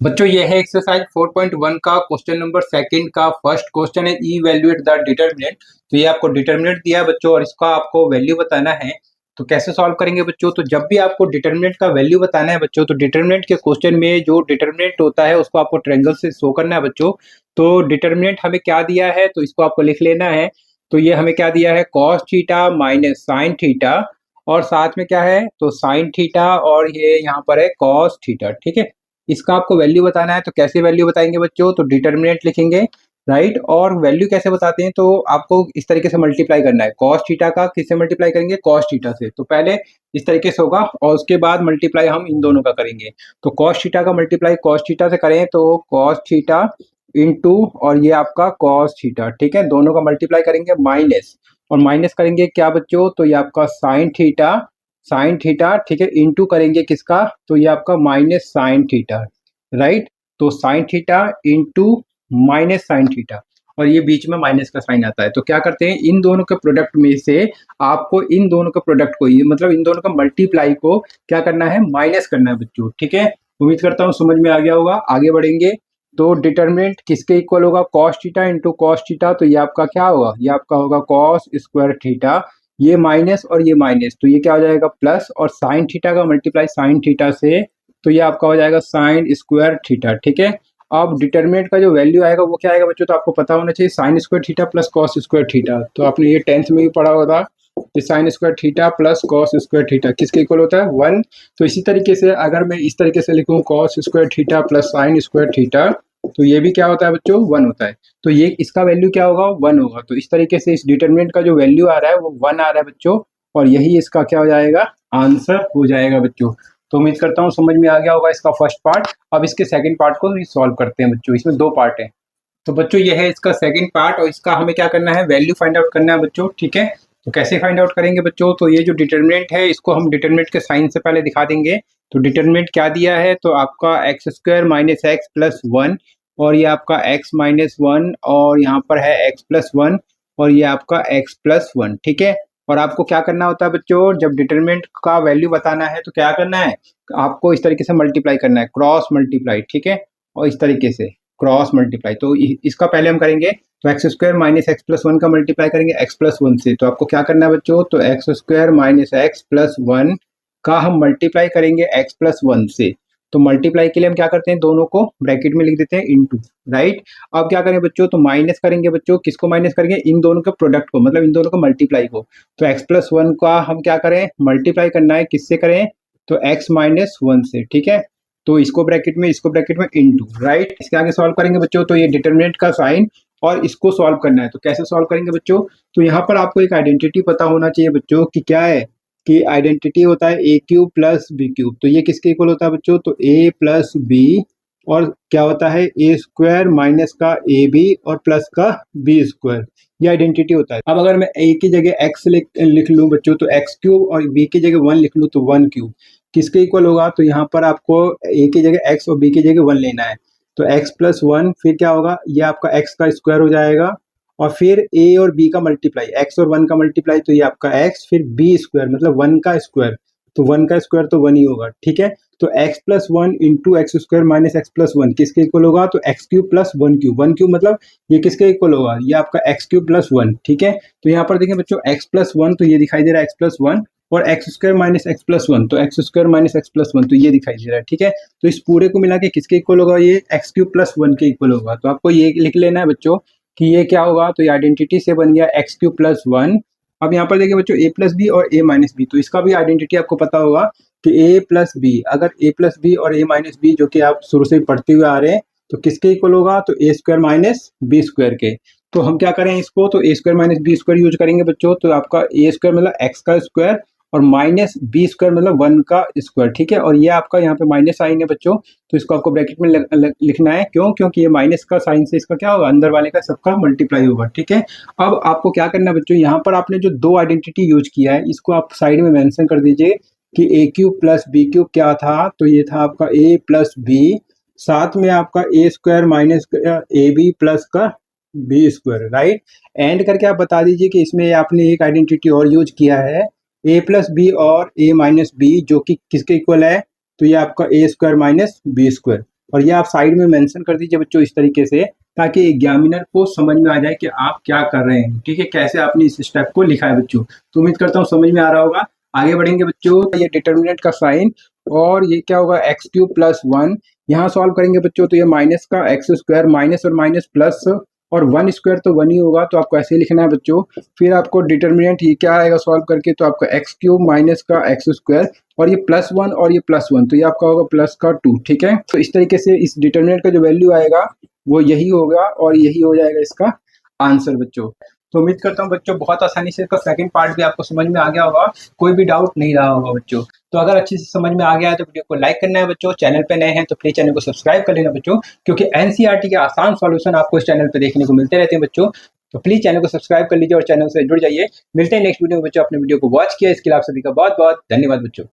बच्चों ये है एक्सरसाइज 4.1 का क्वेश्चन नंबर सेकंड का फर्स्ट क्वेश्चन है इवैल्यूएट द डिटरमिनेंट। तो ये आपको डिटरमिनेंट दिया है बच्चों और इसका आपको वैल्यू बताना है। तो कैसे सॉल्व करेंगे बच्चों? तो जब भी आपको डिटरमिनेंट का वैल्यू बताना है बच्चों, तो डिटरमिनेंट के क्वेश्चन में जो डिटरमिनेंट होता है उसको आपको ट्रायंगल से शो करना है बच्चों। तो डिटरमिनेंट हमें क्या दिया है तो इसको आपको लिख लेना है। तो ये हमें क्या दिया है, cos theta minus sine theta, और साथ में क्या है तो साइन थीटा, और ये यहाँ पर है कॉस थीटा। ठीक है, इसका आपको वैल्यू बताना है। तो कैसे वैल्यू बताएंगे बच्चों? तो डिटरमिनेंट लिखेंगे, राइट। और वैल्यू कैसे बताते हैं तो आपको इस तरीके से मल्टीप्लाई करना है। कॉस थीटा का किससे मल्टीप्लाई करेंगे? कॉस थीटा से। तो पहले इस तरीके से होगा और उसके बाद मल्टीप्लाई हम इन दोनों का करेंगे। तो कॉस थीटा का मल्टीप्लाई कॉस थीटा से करें तो कॉस थीटा इंटू और ये आपका कॉस थीटा। ठीक है, दोनों का मल्टीप्लाई करेंगे माइनस, और माइनस करेंगे क्या बच्चों? तो ये आपका साइन थीटा, साइन थीटा। ठीक है, इंटू करेंगे किसका? तो ये आपका माइनस साइन थीटा, राइट। तो sine theta into minus sine theta, और ये बीच में माइनस का साइन आता है। तो क्या करते हैं, इन दोनों के प्रोडक्ट में से आपको इन दोनों के प्रोडक्ट को, ये मतलब इन दोनों का मल्टीप्लाई को क्या करना है? माइनस करना है बच्चों। ठीक है, उम्मीद करता हूँ समझ में आ गया होगा। आगे बढ़ेंगे। तो डिटरमिनेंट किसके इक्वल होगा? Cos theta into cos theta. तो ये आपका क्या होगा? ये आपका होगा कॉस स्क्वायर थीटा। ये माइनस और ये माइनस, तो ये क्या हो जाएगा? प्लस, और साइन थीटा का मल्टीप्लाई साइन थीटा से, तो ये आपका हो जाएगा साइन स्क्वायर थीटा। ठीक है, अब डिटरमिनेंट का जो वैल्यू आएगा वो क्या आएगा बच्चों? तो आपको पता होना चाहिए, sine square theta plus cos square theta. तो आपने ये 10th में भी पढ़ा होगा कि sine square theta plus cos square theta किसके इक्वल होता है? 1। तो इसी तरीके से अगर मैं इस तरीके से लिखूँ cos square theta plus sine square theta, तो ये भी क्या होता है बच्चों? 1 होता है। तो ये इसका वैल्यू क्या होगा? 1 होगा। तो इस तरीके से इस डिटरमिनेंट का जो वैल्यू आ रहा है वो 1 आ रहा है बच्चों, और यही इसका क्या हो जाएगा? आंसर हो जाएगा बच्चों। तो उम्मीद करता हूँ समझ में आ गया होगा इसका फर्स्ट पार्ट। अब इसके सेकंड पार्ट को सॉल्व करते हैं बच्चों। इसमें 2 पार्ट है। तो बच्चों ये है इसका सेकंड पार्ट, और इसका हमें क्या करना है? वैल्यू फाइंड आउट करना है बच्चों। ठीक है, तो कैसे फाइंड आउट करेंगे बच्चों? तो ये जो डिटरमिनेंट है इसको हम डिटरमिनेंट के साइन से पहले दिखा देंगे। तो डिटरमिनेंट क्या दिया है? तो आपका x square minus x plus 1, और ये आपका x माइनस 1, और यहाँ पर है x प्लस 1, और ये आपका x प्लस 1। ठीक है, और आपको क्या करना होता है बच्चों? जब डिटरमिनेंट का वैल्यू बताना है तो क्या करना है? आपको इस तरीके से मल्टीप्लाई करना है, क्रॉस मल्टीप्लाई। ठीक है, और इस तरीके से क्रॉस मल्टीप्लाई। तो इसका पहले हम करेंगे, तो x square minus x plus 1 का मल्टीप्लाई करेंगे एक्स प्लस 1 से। तो आपको क्या करना है बच्चों? तो x square minus x plus 1 का हम मल्टीप्लाई करेंगे एक्स प्लस 1 से। तो मल्टीप्लाई के लिए हम क्या करते हैं? दोनों को ब्रैकेट में लिख देते हैं इनटू, राइट। अब क्या करें बच्चों? तो माइनस करेंगे बच्चों। किसको माइनस करेंगे? इन दोनों के प्रोडक्ट को, मतलब इन दोनों को मल्टीप्लाई को। तो एक्स प्लस 1 का हम क्या करें? मल्टीप्लाई करना है, किससे करें? तो एक्स माइनस 1 से। ठीक है, तो इसको ब्रैकेट में इनटू, राइट। इसके आगे सॉल्व करेंगे बच्चों। तो ये डिटरमिनेंट का साइन, और इसको सॉल्व करना है। तो कैसे सॉल्व करेंगे बच्चों? तो यहाँ पर आपको एक आइडेंटिटी पता होना चाहिए बच्चों कि क्या है, कि आइडेंटिटी होता है ए क्यूब प्लस बी क्यूब। तो ये किसके इक्वल होता है बच्चों? तो ए प्लस बी, और क्या होता है? ए स्क्वायर माइनस का ए बी और प्लस का बी स्क्वायर। ये आइडेंटिटी होता है। अब अगर मैं ए की जगह एक्स लिख लूँ बच्चों, तो एक्स क्यूब, और बी की जगह 1 लिख लूँ तो 1 क्यूब किसके इक्वल होगा? तो यहाँ पर आपको ए की जगह एक्स और बी की जगह 1 लेना है। तो एक्स प्लस 1 फिर क्या होगा? ये आपका एक्स का स्क्वायर हो जाएगा, और फिर ए और बी का मल्टीप्लाई, एक्स और 1 का मल्टीप्लाई, तो ये आपका एक्स, फिर बी स्क्वायर मतलब 1 का स्क्वायर। तो 1 का स्क्वायर तो 1 ही होगा। ठीक है, तो x plus 1 into x square minus x plus 1 किसके इक्वल होगा? तो x cube plus 1 cube. 1 cube मतलब ये किसके इक्वल होगा? ये आपका एक्स क्यूब प्लस 1। ठीक है, तो यहाँ पर देखिए बच्चों, एक्स प्लस 1 तो ये दिखाई दे रहा है एक्स प्लस 1, और x square minus x plus 1 तो x square minus x plus 1 तो ये दिखाई दे रहा है। ठीक है, तो इस पूरे को मिला के किसके इक्वल होगा? ये एक्स क्यूब प्लस 1 के इक्वल होगा। तो आपको ये लिख लेना है बच्चों कि ये क्या होगा? तो ये आइडेंटिटी से बन गया एक्स क्यूब प्लस 1। अब यहाँ पर देखिए बच्चों, ए प्लस बी और ए माइनस बी, तो इसका भी आइडेंटिटी आपको पता होगा कि ए प्लस बी, अगर ए प्लस बी और ए माइनस बी जो कि आप शुरू से पढ़ते हुए आ रहे हैं, तो किसके इक्वल होगा? तो A square minus B square के। तो हम क्या करें इसको? तो A square minus B square use करेंगे बच्चों। तो आपका ए स्क्वायर मतलब एक्स का स्क्वायर, और माइनस बी स्क्वायर मतलब 1 का स्क्वायर। ठीक है, और ये आपका यहाँ पे माइनस साइन है बच्चों, तो इसको आपको ब्रैकेट में लिखना है। क्यों? क्योंकि ये माइनस का साइन से इसका क्या होगा? अंदर वाले का सबका मल्टीप्लाई होगा। ठीक है, अब आपको क्या करना है बच्चों? यहाँ पर आपने जो 2 आइडेंटिटी यूज किया है इसको आप साइड में मेंशन कर दीजिए कि ए क्यूब प्लस बी क्यूब क्या था? तो ये था आपका ए प्लस बी, साथ में आपका A square minus A B plus का बी स्क्वायर, राइट। एंड करके आप बता दीजिए कि इसमें आपने एक आइडेंटिटी और यूज किया है, ए प्लस बी और ए माइनस बी, जो कि किसके इक्वल है? तो ये आपका A square minus B square. और ये आप साइड में मेंशन कर दीजिए बच्चों इस तरीके से, ताकि एग्जामिनर को समझ में आ जाए कि आप क्या कर रहे हैं, ठीक है, कैसे आपने इस स्टेप को लिखा है बच्चों। तो उम्मीद करता हूँ समझ में आ रहा होगा। आगे बढ़ेंगे बच्चों, ये डिटर्मिनेंट का साइन और ये क्या होगा एक्स क्यूब प्लस 1, यहाँ सॉल्व करेंगे बच्चों तो ये माइनस का एक्स स्क्वायर, माइनस और माइनस प्लस, और 1 स्क्वायर तो 1 ही होगा, तो आपको ऐसे ही लिखना है बच्चों। फिर आपको डिटर्मिनेंट ये क्या आएगा सॉल्व करके, तो आपका एक्स क्यूब माइनस का एक्स स्क्वायर और ये प्लस 1 और ये प्लस 1, तो ये आपका होगा प्लस का 2, ठीक है। तो इस तरीके से इस डिटर्मिनेंट का जो वैल्यू आएगा वो यही होगा और यही हो जाएगा इसका आंसर बच्चों। तो उम्मीद करता हूँ बच्चों बहुत आसानी से इसका सेकंड पार्ट भी आपको समझ में आ गया होगा, कोई भी डाउट नहीं रहा होगा बच्चों। तो अगर अच्छे से समझ में आ गया है तो वीडियो को लाइक करना है बच्चों, चैनल पे नए हैं तो प्लीज चैनल को सब्सक्राइब कर लेना बच्चों, क्योंकि एनसीईआरटी के आसान सॉल्यूशन आपको इस चैनल पे देखने को मिलते रहते हैं बच्चों। तो प्लीज चैनल को सब्सक्राइब कर लीजिए और चैनल से जुड़ जाइए। मिलते हैं नेक्स्ट वीडियो में बच्चों, अपने वीडियो को वॉच किया इसके लिए आप सभी का बहुत बहुत धन्यवाद बच्चों।